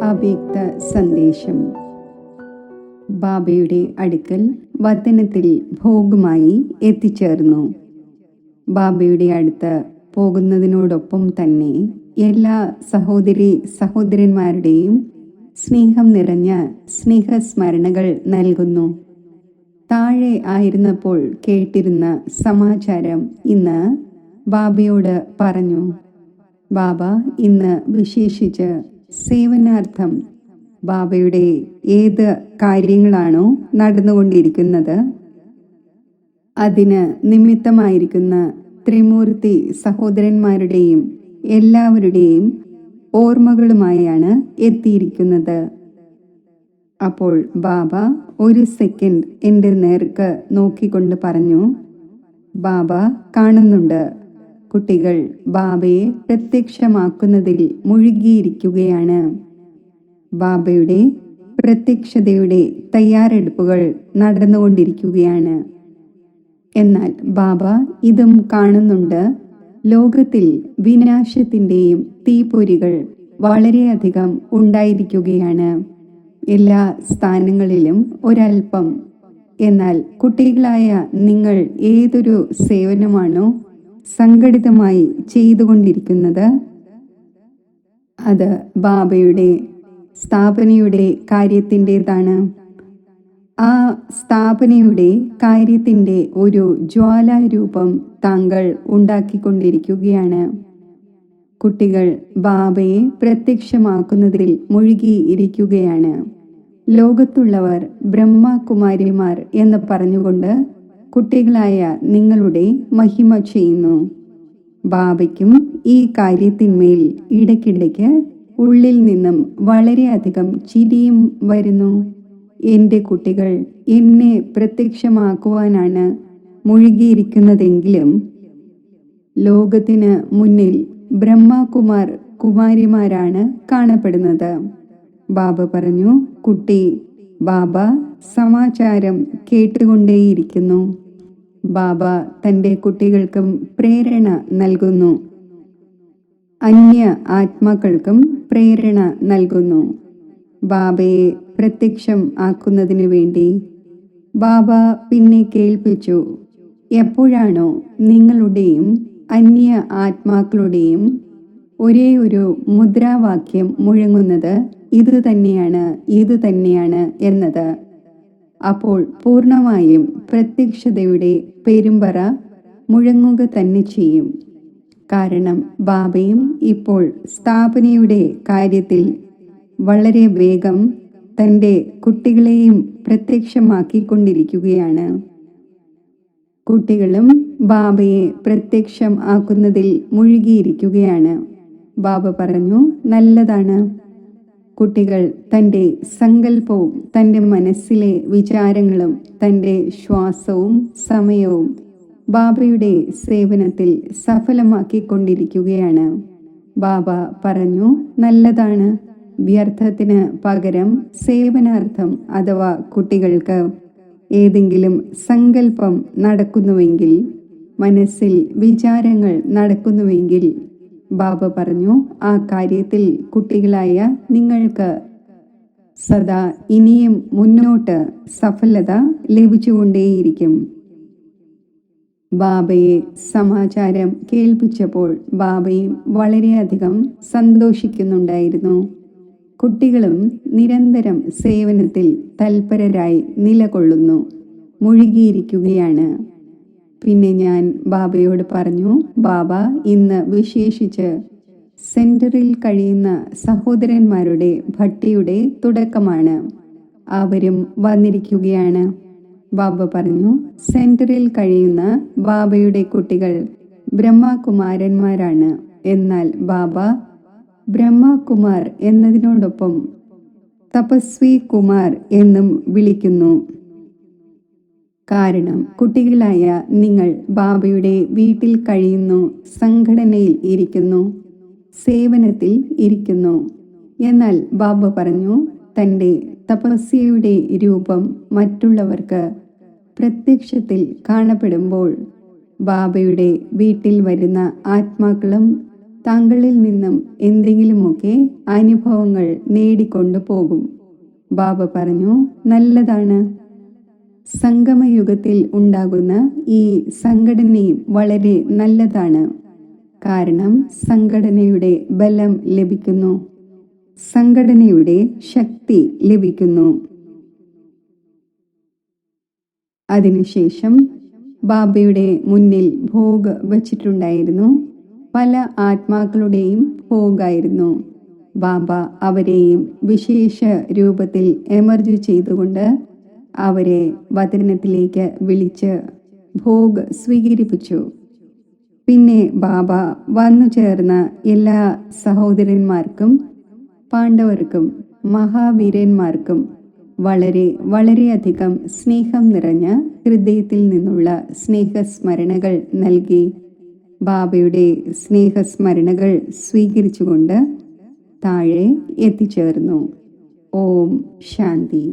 അവ്യക്ത സന്ദേശം. ബാബയുടെ അടുക്കൽ വതനത്തിൽ ഭോഗമായി എത്തിച്ചേർന്നു. ബാബയുടെ അടുത്ത് പോകുന്നതിനോടൊപ്പം തന്നെ എല്ലാ സഹോദരി സഹോദരന്മാരുടെയും സ്നേഹം നിറഞ്ഞ സ്നേഹസ്മരണകൾ നൽകുന്നു. താഴെ ആയിരുന്നപ്പോൾ കേട്ടിരുന്ന സമാചാരം ഇന്ന് ബാബയോട് പറഞ്ഞു. ബാബ ഇന്ന് വിശേഷിച്ച് സേവനാർത്ഥം ബാബയുടെ ഏത് കാര്യങ്ങളാണോ നടന്നുകൊണ്ടിരിക്കുന്നത് അതിന് നിമിത്തമായിരിക്കുന്ന ത്രിമൂർത്തി സഹോദരന്മാരുടെയും എല്ലാവരുടെയും ഓർമ്മകളുമായാണ് എത്തിയിരിക്കുന്നത്. അപ്പോൾ ബാബ ഒരു സെക്കൻഡ് എൻ്റെ നേർക്ക് നോക്കിക്കൊണ്ട് പറഞ്ഞു, ബാബ കാണുന്നുണ്ട്, കുട്ടികൾ ബാബയെ പ്രത്യക്ഷമാക്കുന്നതിൽ മുഴുകിയിരിക്കുകയാണ്. ബാബയുടെ പ്രത്യക്ഷതയുടെ തയ്യാറെടുപ്പുകൾ നടന്നുകൊണ്ടിരിക്കുകയാണ്. എന്നാൽ ബാബ ഇതും കാണുന്നുണ്ട്, ലോകത്തിൽ വിനാശത്തിൻ്റെയും തീപ്പൊരികൾ വളരെയധികം ഉണ്ടായിരിക്കുകയാണ്, എല്ലാ സ്ഥാനങ്ങളിലും ഒരൽപ്പം. എന്നാൽ കുട്ടികളായ നിങ്ങൾ ഏതൊരു സേവനമാണോ സംഘടിതമായി ചെയ്തുകൊണ്ടിരിക്കുന്നത് അത് ബാബയുടെ സ്ഥാപനയുടെ കാര്യത്തിൻ്റെതാണ്. ആ സ്ഥാപനയുടെ കാര്യത്തിൻ്റെ ഒരു ജ്വാലാരൂപം താങ്കൾ ഉണ്ടാക്കിക്കൊണ്ടിരിക്കുകയാണ്. കുട്ടികൾ ബാബയെ പ്രത്യക്ഷമാക്കുന്നതിൽ മുഴുകിയിരിക്കുകയാണ്. ലോകത്തുള്ളവർ ബ്രഹ്മകുമാരിമാർ എന്ന് പറഞ്ഞുകൊണ്ട് കുട്ടികളായ നിങ്ങളുടെ മഹിമ ചെയ്യുന്നു. ബാബയ്ക്കും ഈ കാര്യത്തിന്മേൽ ഇടയ്ക്കിടയ്ക്ക് ഉള്ളിൽ നിന്നും വളരെയധികം ചിരിയും വരുന്നു. എൻ്റെ കുട്ടികൾ എന്നെ പ്രത്യക്ഷമാക്കുവാനാണ് മുഴുകിയിരിക്കുന്നതെങ്കിലും ലോകത്തിന് മുന്നിൽ ബ്രഹ്മകുമാർ കുമാരിമാരാണ് കാണപ്പെടുന്നത്. ബാബ പറഞ്ഞു, കുട്ടി, ബാബ സമാചാരം കേട്ടുകൊണ്ടേയിരിക്കുന്നു. ബാബ തൻ്റെ കുട്ടികൾക്കും പ്രേരണ നൽകുന്നു, അന്യ ആത്മാക്കൾക്കും പ്രേരണ നൽകുന്നു. ബാബയെ പ്രത്യക്ഷം ആക്കുന്നതിനു വേണ്ടി ബാബ പിന്നെ കേൾപ്പിച്ചു, എപ്പോഴാണോ നിങ്ങളുടെയും അന്യ ആത്മാക്കളുടെയും ഒരേ ഒരു മുദ്രാവാക്യം മുഴങ്ങുന്നത് ഇത് തന്നെയാണ് എന്നത്, അപ്പോൾ പൂർണ്ണമായും പ്രത്യക്ഷതയുടെ പെരുമ്പറ മുഴങ്ങുക തന്നെ ചെയ്യും. കാരണം ബാബയും ഇപ്പോൾ സ്ഥാപനയുടെ കാര്യത്തിൽ വളരെ വേഗം തൻ്റെ കുട്ടികളെയും പ്രത്യക്ഷമാക്കിക്കൊണ്ടിരിക്കുകയാണ്. കുട്ടികളും ബാബയെ പ്രത്യക്ഷം ആക്കുന്നതിൽ മുഴുകിയിരിക്കുകയാണ്. ബാബ പറഞ്ഞു, നല്ലതാണ്. കുട്ടികൾ തൻ്റെ സങ്കല്പവും തൻ്റെ മനസ്സിലെ വിചാരങ്ങളും തൻ്റെ ശ്വാസവും സമയവും ബാബയുടെ സേവനത്തിൽ സഫലമാക്കിക്കൊണ്ടിരിക്കുകയാണ്. ബാബ പറഞ്ഞു, നല്ലതാണ്. വ്യർത്ഥത്തിന് പകരം സേവനാർത്ഥം അഥവാ കുട്ടികൾക്ക് ഏതെങ്കിലും സങ്കല്പം നടക്കുന്നുവെങ്കിൽ, മനസ്സിൽ വിചാരങ്ങൾ നടക്കുന്നുവെങ്കിൽ, ബാബ പറഞ്ഞു, ആ കാര്യത്തിൽ കുട്ടികളായ നിങ്ങൾക്ക് സദാ ഇനിയും മുന്നോട്ട് സഫലത ലഭിച്ചുകൊണ്ടേയിരിക്കും. ബാബയെ സമാചാരം കേൾപ്പിച്ചപ്പോൾ ബാബയും വളരെയധികം സന്തോഷിക്കുന്നുണ്ടായിരുന്നു. കുട്ടികളും നിരന്തരം സേവനത്തിൽ തൽപരരായി നിലകൊള്ളുന്നു, മുഴുകിയിരിക്കുകയാണ്. പിന്നെ ഞാൻ ബാബയോട് പറഞ്ഞു, ബാബ ഇന്ന് വിശേഷിച്ച് സെന്ററിൽ കഴിയുന്ന സഹോദരന്മാരുടെ ഭട്ടിയുടെ തുടക്കമാണ്, അവരും വന്നിരിക്കുകയാണ്. ബാബ പറഞ്ഞു, സെന്ററിൽ കഴിയുന്ന ബാബയുടെ കുട്ടികൾ ബ്രഹ്മകുമാരന്മാരാണ്. എന്നാൽ ബാബ ബ്രഹ്മകുമാർ എന്നതിനോടൊപ്പം തപസ്വി കുമാർ എന്നും വിളിക്കുന്നു. കാരണം കുട്ടികളായ നിങ്ങൾ ബാബയുടെ വീട്ടിൽ കഴിയുന്നു, സംഘടനയിൽ ഇരിക്കുന്നു, സേവനത്തിൽ ഇരിക്കുന്നു. എന്നാൽ ബാബ പറഞ്ഞു, തൻ്റെ തപസ്യയുടെ രൂപം മറ്റുള്ളവർക്ക് പ്രത്യക്ഷത്തിൽ കാണപ്പെടുമ്പോൾ ബാബയുടെ വീട്ടിൽ വരുന്ന ആത്മാക്കളും താങ്കളിൽ നിന്നും എന്തെങ്കിലുമൊക്കെ അനുഭവങ്ങൾ നേടിക്കൊണ്ടു പോകും. ബാബ പറഞ്ഞു, നല്ലതാണ്. സംഗമയുഗത്തിൽ ഉണ്ടാകുന്ന ഈ സംഘടനയും വളരെ നല്ലതാണ്. കാരണം സംഘടനയുടെ ബലം ലഭിക്കുന്നു, സംഘടനയുടെ ശക്തി ലഭിക്കുന്നു. അതിനുശേഷം ബാബയുടെ മുന്നിൽ ഭോഗ് വച്ചിട്ടുണ്ടായിരുന്നു. പല ആത്മാക്കളുടെയും ഭോഗായിരുന്നു. ബാബ അവരെയും വിശേഷ രൂപത്തിൽ എമർജ് ചെയ്തുകൊണ്ട് അവരെ വതനത്തിലേക്ക് വിളിച്ച് ഭോഗ് സ്വീകരിപ്പിച്ചു. പിന്നെ ബാബ വന്നു ചേർന്ന എല്ലാ സഹോദരന്മാർക്കും, പാണ്ഡവർക്കും, മഹാവീരന്മാർക്കും വളരെയധികം സ്നേഹം നിറഞ്ഞ ഹൃദയത്തിൽ നിന്നുള്ള സ്നേഹസ്മരണകൾ നൽകി. ബാബയുടെ സ്നേഹസ്മരണകൾ സ്വീകരിച്ചുകൊണ്ട് താഴെ എത്തിച്ചേർന്നു. ഓം ശാന്തി.